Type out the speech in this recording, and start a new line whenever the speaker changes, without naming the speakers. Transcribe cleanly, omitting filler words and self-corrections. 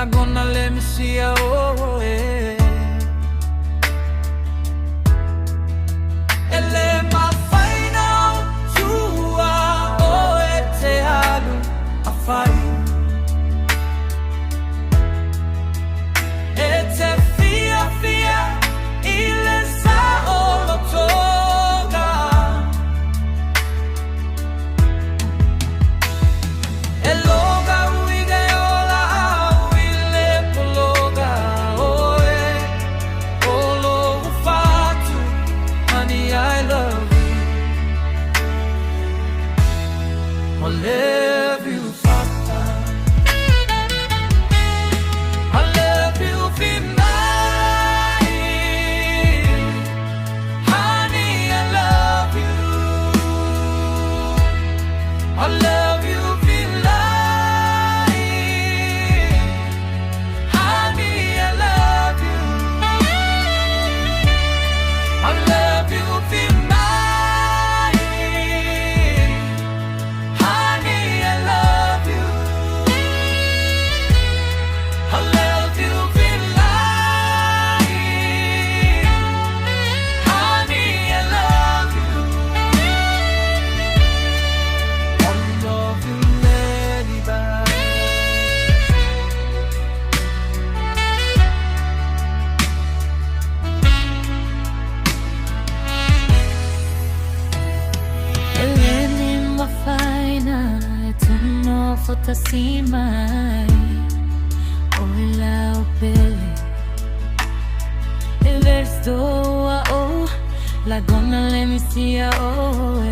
gonna let me see ya, oh, yeah. Ele mafaina jua, oh, ete halu afai. Ete fia fia, ile sa olotoga. Eloga uiga yola, uile pologa, oh, yeah. Olo ufatu, honey, I love you. I love you, Papa. I love you, Vinay. Honey, I love you. I love you, Vinay. Honey, I love you. I love you, Vinay. Honey, I love you. I love you, Vinay. Honey, I love you. I love you, Ladybug.
Eleni mafaina etuno fotasimai Oila opele Eversto oh La gonna let me see ya oh